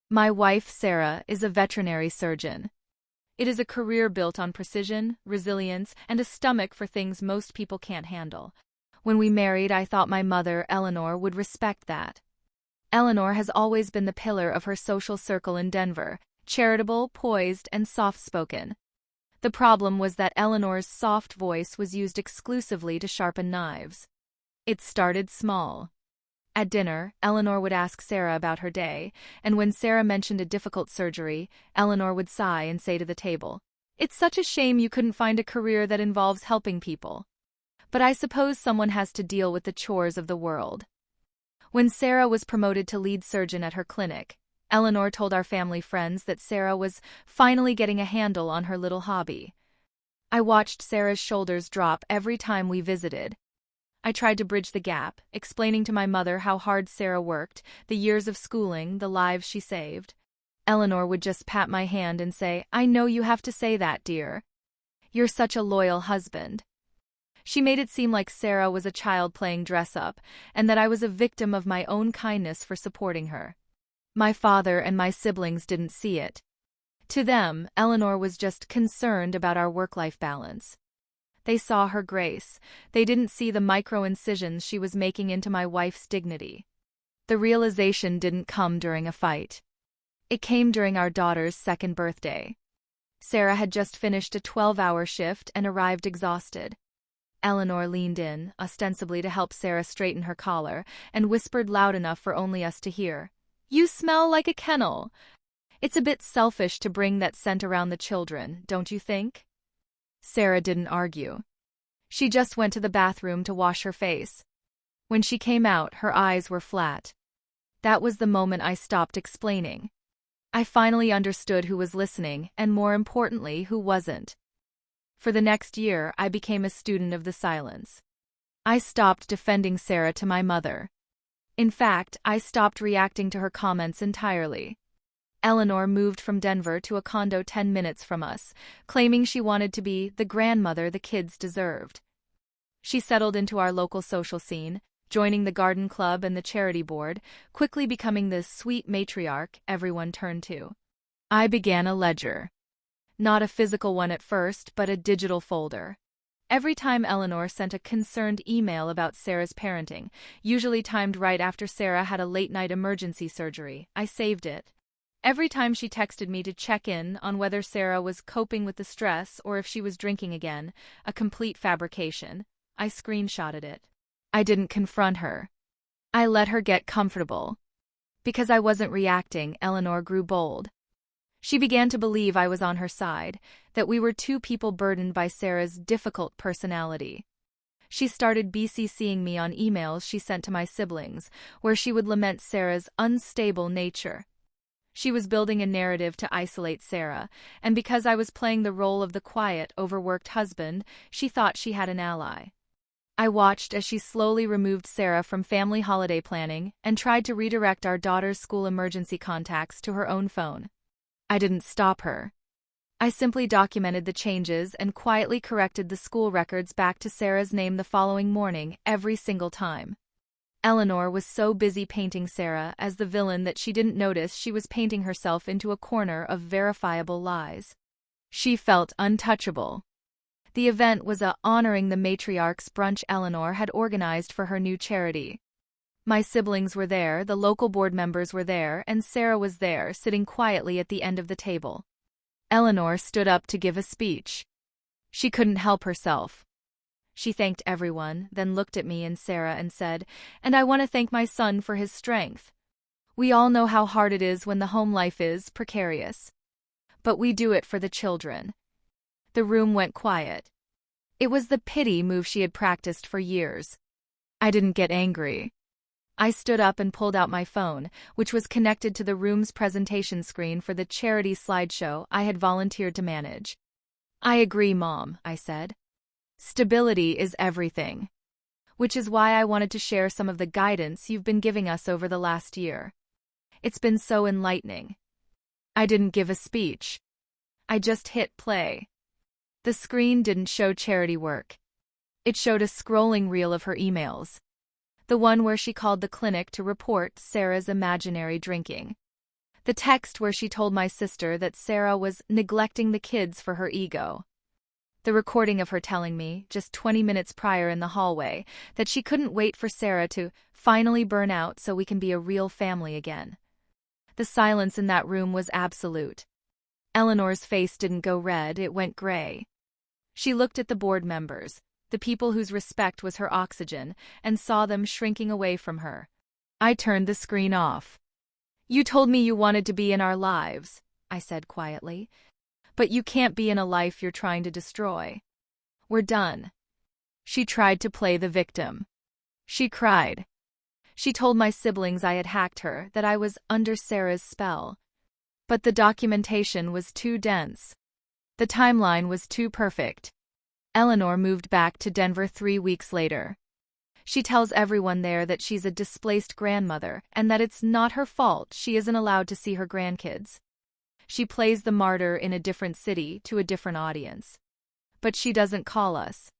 My wife, Sarah, is a veterinary surgeon. It is a career built on precision, resilience, and a stomach for things most people can't handle. When we married, I thought my mother, Eleanor, would respect that. Eleanor has always been the pillar of her social circle in Denver, charitable, poised, and soft-spoken. The problem was that Eleanor's soft voice was used exclusively to sharpen knives. It started small. At dinner, Eleanor would ask Sarah about her day, and when Sarah mentioned a difficult surgery, Eleanor would sigh and say to the table, "It's such a shame you couldn't find a career that involves helping people. But I suppose someone has to deal with the chores of the world." When Sarah was promoted to lead surgeon at her clinic, Eleanor told our family friends that Sarah was finally getting a handle on her little hobby. I watched Sarah's shoulders drop every time we visited. I tried to bridge the gap, explaining to my mother how hard Sarah worked, the years of schooling, the lives she saved. Eleanor would just pat my hand and say, "I know you have to say that, dear. You're such a loyal husband." She made it seem like Sarah was a child playing dress-up, and that I was a victim of my own kindness for supporting her. My father and my siblings didn't see it. To them, Eleanor was just concerned about our work-life balance. They saw her grace. They didn't see the micro-incisions she was making into my wife's dignity. The realization didn't come during a fight. It came during our daughter's second birthday. Sarah had just finished a 12-hour shift and arrived exhausted. Eleanor leaned in, ostensibly to help Sarah straighten her collar, and whispered loud enough for only us to hear, "You smell like a kennel." It's a bit selfish to bring that scent around the children, don't you think? Sarah didn't argue. She just went to the bathroom to wash her face. When she came out, her eyes were flat. That was the moment I stopped explaining. I finally understood who was listening, and more importantly, who wasn't. For the next year, I became a student of the silence. I stopped defending Sarah to my mother. In fact, I stopped reacting to her comments entirely. Eleanor moved from Denver to a condo 10 minutes from us, claiming she wanted to be the grandmother the kids deserved. She settled into our local social scene, joining the garden club and the charity board, quickly becoming the sweet matriarch everyone turned to. I began a ledger. Not a physical one at first, but a digital folder. Every time Eleanor sent a concerned email about Sarah's parenting, usually timed right after Sarah had a late-night emergency surgery, I saved it. Every time she texted me to check in on whether Sarah was coping with the stress or if she was drinking again, a complete fabrication, I screenshotted it. I didn't confront her. I let her get comfortable. Because I wasn't reacting, Eleanor grew bold. She began to believe I was on her side, that we were two people burdened by Sarah's difficult personality. She started BCCing me on emails she sent to my siblings, where she would lament Sarah's unstable nature. She was building a narrative to isolate Sarah, and because I was playing the role of the quiet, overworked husband, she thought she had an ally. I watched as she slowly removed Sarah from family holiday planning and tried to redirect our daughter's school emergency contacts to her own phone. I didn't stop her. I simply documented the changes and quietly corrected the school records back to Sarah's name the following morning every single time. Eleanor was so busy painting Sarah as the villain that she didn't notice she was painting herself into a corner of verifiable lies. She felt untouchable. The event was a honoring the matriarchs brunch Eleanor had organized for her new charity. My siblings were there, the local board members were there, and Sarah was there, sitting quietly at the end of the table. Eleanor stood up to give a speech. She couldn't help herself. She thanked everyone, then looked at me and Sarah and said, "And I want to thank my son for his strength. We all know how hard it is when the home life is precarious. But we do it for the children." The room went quiet. It was the pity move she had practiced for years. I didn't get angry. I stood up and pulled out my phone, which was connected to the room's presentation screen for the charity slideshow I had volunteered to manage. "I agree, Mom," I said. "Stability is everything." Which is why I wanted to share some of the guidance you've been giving us over the last year. It's been so enlightening. I didn't give a speech. I just hit play. The screen didn't show charity work. It showed a scrolling reel of her emails. The one where she called the clinic to report Sarah's imaginary drinking. The text where she told my sister that Sarah was neglecting the kids for her ego. The recording of her telling me, just 20 minutes prior in the hallway, that she couldn't wait for Sarah to finally burn out so we can be a real family again. The silence in that room was absolute. Eleanor's face didn't go red, it went gray. She looked at the board members, the people whose respect was her oxygen, and saw them shrinking away from her. I turned the screen off. "You told me you wanted to be in our lives," I said quietly. "But you can't be in a life you're trying to destroy. We're done." She tried to play the victim. She cried. She told my siblings I had hacked her, that I was under Sarah's spell. But the documentation was too dense. The timeline was too perfect. Eleanor moved back to Denver 3 weeks later. She tells everyone there that she's a displaced grandmother and that it's not her fault she isn't allowed to see her grandkids. She plays the martyr in a different city to a different audience. But she doesn't call us.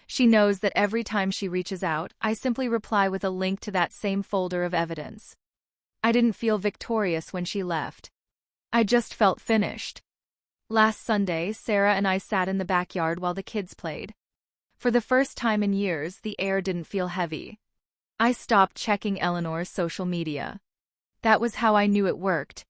She knows that every time she reaches out, I simply reply with a link to that same folder of evidence. I didn't feel victorious when she left. I just felt finished. Last Sunday, Sarah and I sat in the backyard while the kids played. For the first time in years, the air didn't feel heavy. I stopped checking Eleanor's social media. That was how I knew it worked.